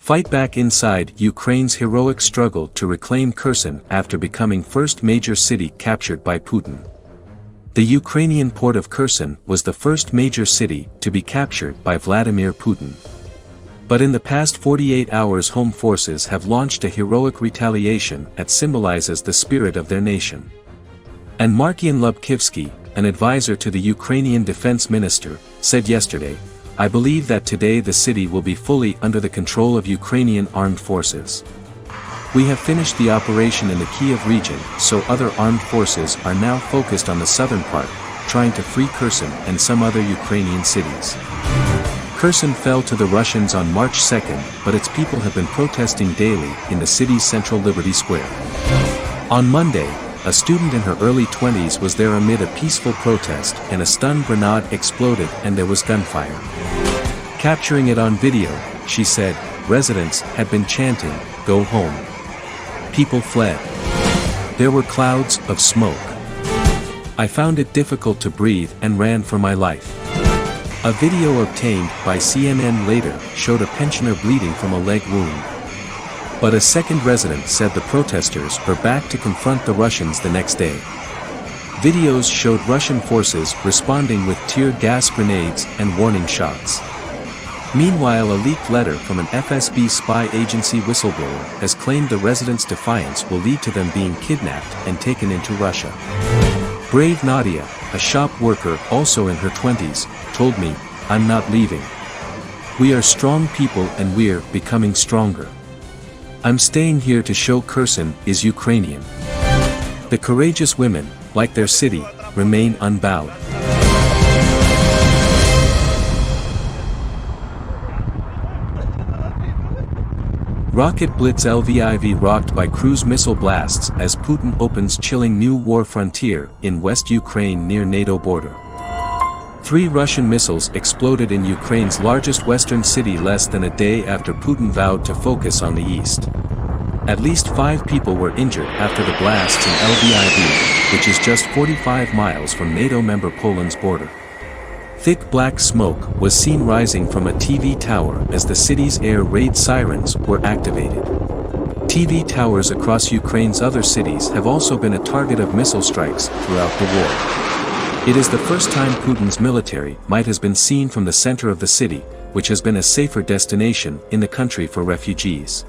Fight back inside Ukraine's heroic struggle to reclaim Kherson after becoming first major city captured by Putin. The Ukrainian port of Kherson was the first major city to be captured by Vladimir Putin. But in the past 48 hours, home forces have launched a heroic retaliation that symbolizes the spirit of their nation. And Markian Lubkivsky, an advisor to the Ukrainian defense minister, said yesterday, "I believe that today the city will be fully under the control of Ukrainian armed forces. We have finished the operation in the Kiev region, so other armed forces are now focused on the southern part, trying to free Kherson and some other Ukrainian cities." Kherson fell to the Russians on March 2nd, but its people have been protesting daily in the city's central Liberty Square. On Monday, a student in her early 20s was there amid a peaceful protest, and a stun grenade exploded and there was gunfire. Capturing it on video, she said, residents had been chanting, "Go home." People fled. There were clouds of smoke. I found it difficult to breathe and ran for my life. A video obtained by CNN later showed a pensioner bleeding from a leg wound. But a second resident said the protesters were back to confront the Russians the next day. Videos showed Russian forces responding with tear gas grenades and warning shots. Meanwhile, a leaked letter from an FSB spy agency whistleblower has claimed the residents' defiance will lead to them being kidnapped and taken into Russia. Brave Nadia, a shop worker also in her 20s, told me, "I'm not leaving. We are strong people and we're becoming stronger. I'm staying here to show Kherson is Ukrainian." The courageous women, like their city, remain unbowed. Rocket blitz Lviv rocked by cruise missile blasts as Putin opens chilling new war frontier in West Ukraine near NATO border. 3 Russian missiles exploded in Ukraine's largest western city less than a day after Putin vowed to focus on the east. At least 5 people were injured after the blasts in Lviv, which is just 45 miles from NATO member Poland's border. Thick black smoke was seen rising from a TV tower as the city's air raid sirens were activated. TV towers across Ukraine's other cities have also been a target of missile strikes throughout the war. It is the first time Putin's military might has been seen from the center of the city, which has been a safer destination in the country for refugees.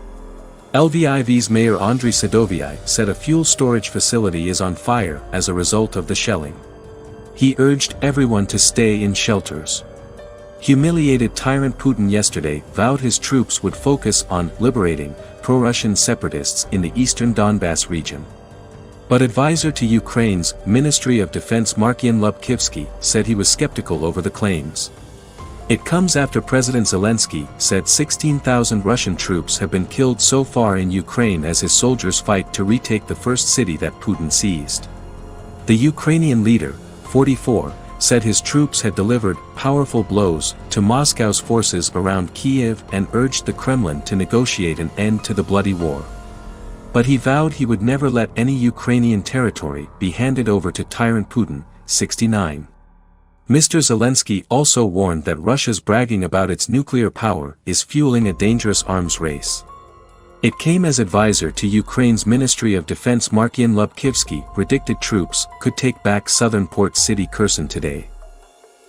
Lviv's mayor Andriy Sadovyai said a fuel storage facility is on fire as a result of the shelling. He urged everyone to stay in shelters. Humiliated tyrant Putin yesterday vowed his troops would focus on liberating pro-Russian separatists in the eastern Donbass region. But advisor to Ukraine's Ministry of Defense Markian Lubkivsky said he was skeptical over the claims. It comes after President Zelensky said 16,000 Russian troops have been killed so far in Ukraine as his soldiers fight to retake the first city that Putin seized. The Ukrainian leader, 44, said his troops had delivered powerful blows to Moscow's forces around Kiev and urged the Kremlin to negotiate an end to the bloody war. But he vowed he would never let any Ukrainian territory be handed over to tyrant Putin, 69. Mr. Zelensky also warned that Russia's bragging about its nuclear power is fueling a dangerous arms race. It came as advisor to Ukraine's Ministry of Defense Markian Lubkivsky predicted troops could take back southern port city Kherson today.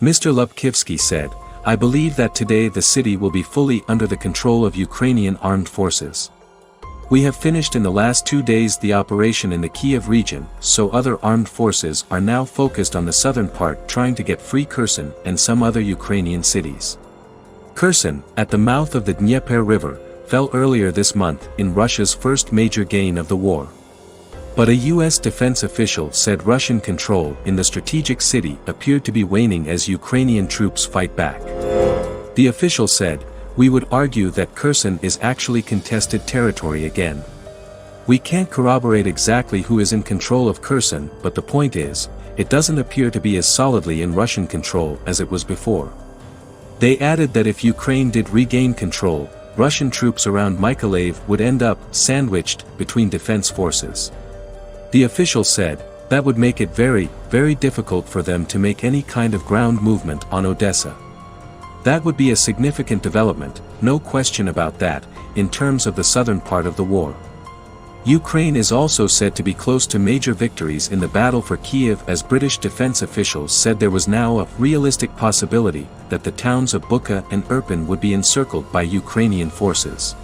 Mr. Lubkivsky said, "I believe that today the city will be fully under the control of Ukrainian armed forces. We have finished in the last 2 days the operation in the Kiev region, so other armed forces are now focused on the southern part trying to get free Kherson and some other Ukrainian cities." Kherson, at the mouth of the Dnieper River, fell earlier this month in Russia's first major gain of the war. But a U.S. defense official said Russian control in the strategic city appeared to be waning as Ukrainian troops fight back. The official said, "We would argue that Kherson is actually contested territory again. We can't corroborate exactly who is in control of Kherson, but the point is, it doesn't appear to be as solidly in Russian control as it was before." They added that if Ukraine did regain control, Russian troops around Mykolaiv would end up sandwiched between defense forces. The official said, that would make it very, very difficult for them to make any kind of ground movement on Odessa. That would be a significant development, no question about that, in terms of the southern part of the war. Ukraine is also said to be close to major victories in the battle for Kiev, as British defense officials said there was now a realistic possibility that the towns of Bucha and Irpin would be encircled by Ukrainian forces.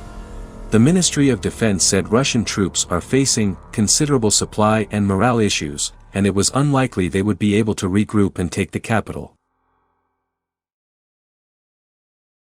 The Ministry of Defense said Russian troops are facing considerable supply and morale issues, and it was unlikely they would be able to regroup and take the capital.